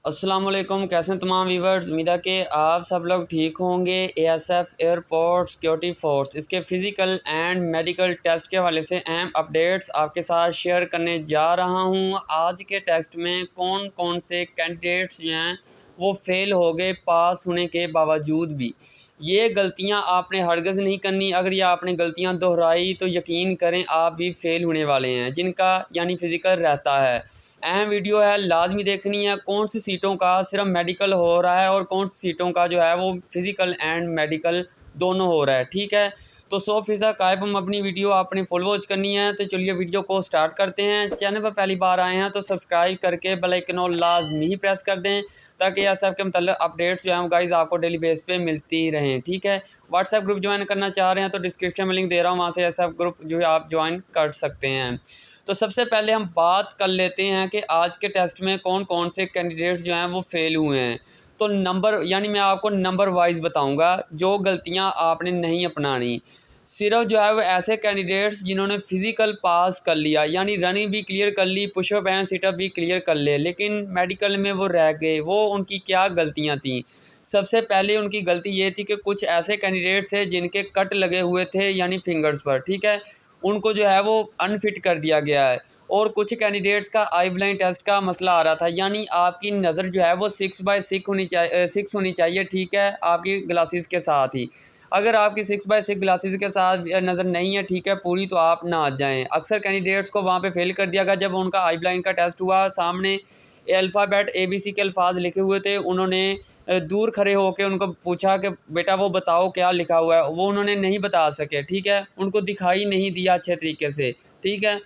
अस्सलाम वालेकुम। कैसे हैं तमाम व्यूवर्स। उम्मीद है कि आप सब लोग ठीक होंगे। एएसएफ एयरपोर्ट सिक्योरिटी फोर्स इसके फ़िज़िकल एंड मेडिकल टेस्ट के हवाले से अहम अपडेट्स आपके साथ शेयर करने जा रहा हूं। आज के टेस्ट में कौन कौन से कैंडिडेट्स जो हैं वो फ़ेल हो गए पास होने के बावजूद भी। ये गलतियां आपने हरगिज़ नहीं करनी। अगर ये आपने गलतियां दोहराई तो यकीन करें आप भी फ़ेल होने वाले हैं, जिनका यानी फ़िज़िकल रहता है। अहम वीडियो है, लाजमी देखनी है। कौन सी सीटों का सिर्फ मेडिकल हो रहा है और कौन सी सीटों का जो है वो फिज़िकल एंड मेडिकल दोनों हो रहा है, ठीक है। तो 100% कायम हम अपनी वीडियो आपने फुल वॉच करनी है। तो चलिए वीडियो को स्टार्ट करते हैं। चैनल पर पहली बार आए हैं तो सब्सक्राइब करके बेल आइकन और लाजमी ही प्रेस कर दें, ताकि एसएफ के मतलब अपडेट्स जो हैं गाइस आपको डेली बेस पे मिलती रहें, ठीक है। व्हाट्सएप ग्रुप ज्वाइन करना चाह रहे हैं तो डिस्क्रिप्शन में लिंक दे रहा हूँ, वहाँ से एसएफ ग्रुप जो है आप ज्वाइन कर सकते हैं। तो सबसे पहले हम बात कर लेते हैं कि आज के टेस्ट में कौन कौन से कैंडिडेट्स जो हैं वो फेल हुए हैं। तो नंबर यानी मैं आपको नंबर वाइज बताऊंगा जो गलतियां आपने नहीं अपनानी। सिर्फ जो है वो ऐसे कैंडिडेट्स जिन्होंने फिज़िकल पास कर लिया, यानी रनिंग भी क्लियर कर ली, पुशअप एंड सिटअप भी क्लियर कर ले, लेकिन मेडिकल में वो रह गए। वो उनकी क्या गलतियां थी? सबसे पहले उनकी गलती ये थी कि कुछ ऐसे कैंडिडेट्स हैं जिनके कट लगे हुए थे यानी फिंगर्स पर, ठीक है, उनको जो है वो अनफिट कर दिया गया है। और कुछ कैंडिडेट्स का आई ब्लाइंड टेस्ट का मसला आ रहा था, यानी आपकी नज़र जो है वो 6/6 होनी चाहिए, 6 होनी चाहिए, ठीक है, आपकी ग्लासेस के साथ ही। अगर आपकी 6/6 ग्लासेस के साथ नज़र नहीं है, ठीक है, पूरी, तो आप ना आ जाएं। अक्सर कैंडिडेट्स को वहाँ पे फेल कर दिया गया जब उनका आई ब्लाइंड का टेस्ट हुआ। सामने अल्फ़ाबेट ABC के अल्फाज लिखे हुए थे। उन्होंने दूर खड़े होकर उनको पूछा कि बेटा वो बताओ क्या लिखा हुआ है। वो उन्होंने नहीं बता सके, ठीक है, उनको दिखाई नहीं दिया अच्छे तरीके से, ठीक है,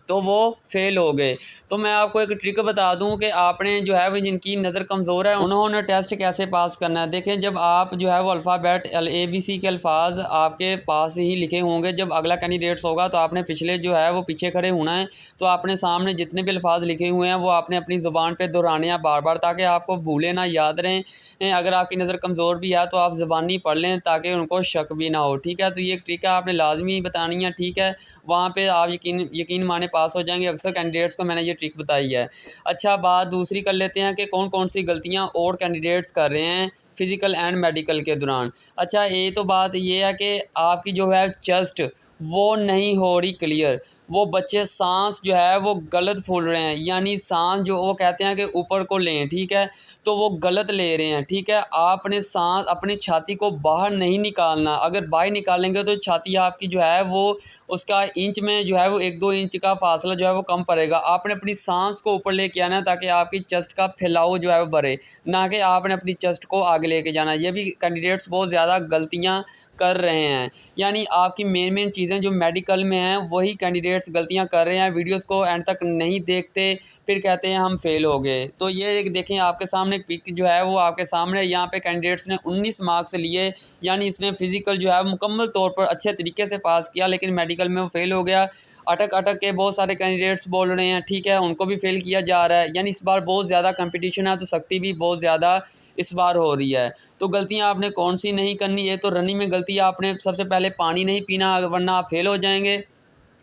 तो वो फेल हो गए। तो मैं आपको एक ट्रिक बता दूं कि आपने जो है वो जिनकी नज़र कमज़ोर है उन्होंने टेस्ट कैसे पास करना है। देखें, जब आप जो है वो अल्फ़ाबेट ABC के अल्फाज आपके पास ही लिखे होंगे, जब अगला कैंडिडेट्स होगा तो आपने पिछले जो है वो पीछे खड़े होना है। तो आपने सामने जितने भी अल्फाज लिखे हुए हैं वो आपने अपनी ज़ुबान पर दोहराने हैं बार बार, ताकि आपको भूलें ना, याद रहें। अगर आपकी नज़र कमज़ोर भी है तो आप ज़बानी पढ़ लें ताकि उनको शक भी ना हो, ठीक है। तो ये एक ट्रिक है, आपने लाजमी बतानी है, ठीक है। वहाँ पे आप यकीन माने पास हो जाएंगे। अक्सर कैंडिडेट्स को मैंने ये ट्रिक बताई है। अच्छा, बात दूसरी कर लेते हैं कि कौन कौन सी गलतियाँ और कैंडिडेट्स कर रहे हैं फिज़िकल एंड मेडिकल के दौरान। अच्छा, ये तो बात ये है कि आपकी जो है चेस्ट वो नहीं हो रही क्लियर। वो बच्चे सांस जो है वो गलत फूल रहे हैं, यानी सांस जो वो कहते हैं कि ऊपर को लें, ठीक है, तो वो गलत ले रहे हैं, ठीक है। आपने सांस अपनी छाती को बाहर नहीं निकालना। अगर बाहर निकालेंगे तो छाती आपकी जो है वो उसका इंच में जो है वो 1-2 इंच का फासला जो है वो कम पड़ेगा। आपने अपनी सांस को ऊपर लेके आना है ताकि आपकी चेस्ट का फैलाव जो है वो बढ़े, ना कि आपने अपनी चेस्ट को आगे लेके जाना। ये भी कैंडिडेट्स बहुत ज़्यादा गलतियाँ कर रहे हैं। यानी आपकी मेन चीज़ें जो मेडिकल में हैं वही कैंडिडेट्स गलतियाँ कर रहे हैं। वीडियोस को एंड तक नहीं देखते, फिर कहते हैं हम फेल हो गए। तो ये एक देखें आपके सामने एक पिक जो है वो आपके सामने, यहाँ पे कैंडिडेट्स ने 19 मार्क्स लिए, यानी इसने फिजिकल जो है मुकम्मल तौर पर अच्छे तरीके से पास किया, लेकिन मेडिकल में वो फेल हो गया। अटक अटक के बहुत सारे कैंडिडेट्स बोल रहे हैं, ठीक है, उनको भी फेल किया जा रहा है। यानी इस बार बहुत ज़्यादा कंपटीशन है, तो सख्ती भी बहुत ज़्यादा इस बार हो रही है। तो गलतियां आपने कौन सी नहीं करनी है? तो रनिंग में गलती आपने सबसे पहले पानी नहीं पीना, वरना आप फेल हो जाएंगे।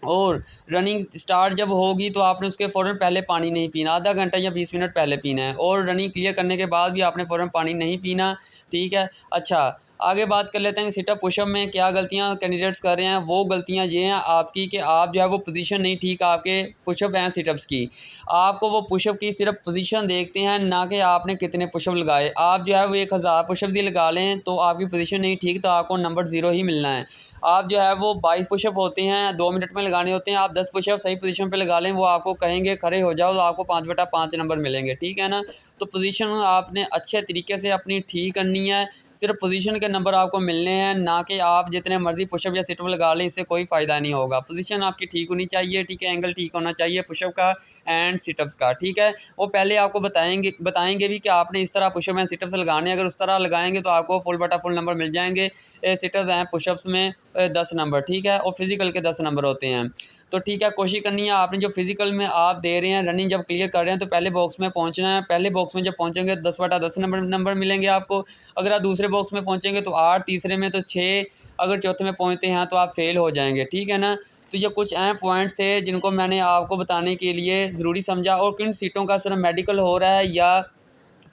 और रनिंग स्टार्ट जब होगी तो आपने उसके फ़ौरन पहले पानी नहीं पीना, आधा घंटा या 20 मिनट पहले पीना है। और रनिंग क्लियर करने के बाद भी आपने फ़ौरन पानी नहीं पीना, ठीक है। अच्छा, आगे बात कर लेते हैं कि सिटअप पुशअप में क्या गलतियां कैंडिडेट्स कर रहे हैं। वो गलतियां ये हैं आपकी कि आप जो है वो पोजीशन नहीं ठीक आपके पुशअप हैं सिटअप्स की। आपको वो पुशअप की सिर्फ पोजीशन देखते हैं, ना कि आपने कितने पुशअप लगाए। आप जो है वो 1000 पुशअप भी लगा लें तो आपकी पोजीशन नहीं ठीक, तो आपको नंबर 0 ही मिलना है। आप जो है वो 22 पुशअप होते हैं, 2 मिनट में लगाने होते हैं, आप 10 पुशअप सही पोजीशन पे लगा लें, वो आपको कहेंगे खड़े हो जाओ, तो आपको 5/5 नंबर मिलेंगे, ठीक है ना। तो पोजीशन आपने अच्छे तरीके से अपनी ठीक करनी है। सिर्फ पोजीशन के नंबर आपको मिलने हैं, ना कि आप जितने मर्जी पुशअप या सिटअप लगा लें, इससे कोई फ़ायदा नहीं होगा। पोजीशन आपकी ठीक होनी चाहिए, ठीक है, एंगल ठीक होना चाहिए पुशअप का एंड सिटअप्स का, ठीक है। वो पहले आपको बताएंगे भी कि आपने इस तरह पुशअप एंड सिटअप्स लगाने, अगर उस तरह लगाएंगे तो आपको फुल नंबर मिल जाएंगे। सिटअप एंड पुशअप्स में 10 नंबर, ठीक है, और फिज़िकल के 10 नंबर होते हैं। तो ठीक है, कोशिश करनी है आपने जो फिज़िकल में आप दे रहे हैं, रनिंग जब क्लियर कर रहे हैं तो पहले बॉक्स में पहुंचना है। पहले बॉक्स में जब पहुंचेंगे तो 10/10 नंबर मिलेंगे आपको। अगर आप दूसरे बॉक्स में पहुंचेंगे तो 8, तीसरे में तो 6, अगर चौथे में पहुंचते हैं तो आप फेल हो जाएंगे, ठीक है ना। तो ये कुछ अहम पॉइंट्स थे जिनको मैंने आपको बताने के लिए ज़रूरी समझा। और किन सीटों का सिर्फ मेडिकल हो रहा है या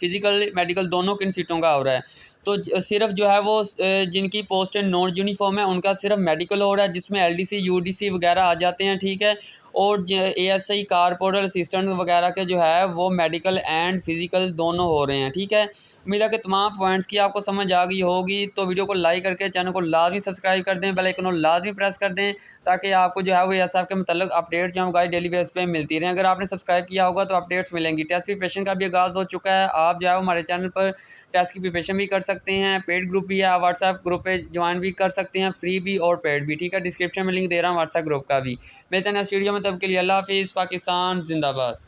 फिजिकल मेडिकल दोनों किन सीटों का हो रहा है। तो सिर्फ जो है वो जिनकी पोस्ट नॉन यूनिफॉर्म है उनका सिर्फ मेडिकल हो रहा है, जिसमें LDC UDC वगैरह आ जाते हैं, ठीक है। और ASI कारपोरल असिस्टेंट वगैरह के जो है वो मेडिकल एंड फिजिकल दोनों हो रहे हैं, ठीक है। उम्मीद है कि तमाम पॉइंट्स की आपको समझ आ गई होगी। तो वीडियो को लाइक करके चैनल को लाजमी सब्सक्राइब कर दें, बेल आइकन लाजमी प्रेस कर दें, ताकि आपको जो है वो ASF के मतलब अपडेट जो है डेली बेस पे मिलती रहे। अगर आपने सब्सक्राइब किया होगा तो अपडेट्स मिलेंगी। टेस्ट प्रिपरेशन का भी आगाज़ हो चुका है, आप जो है हमारे चैनल पर टेस्ट की प्रिपरेशन भी कर सकते हैं। पेड ग्रुप भी है, आप व्हाट्सएप ग्रुप पे ज्वाइन भी कर सकते हैं, फ्री भी और पेड भी, ठीक है। डिस्क्रिप्शन में लिंक दे रहा हूँ व्हाट्सएप ग्रुप का भी। मिलते हैं नेक्स्ट वीडियो में, तब के लिए अल्लाह हाफिज़। पाकिस्तान जिंदाबाद।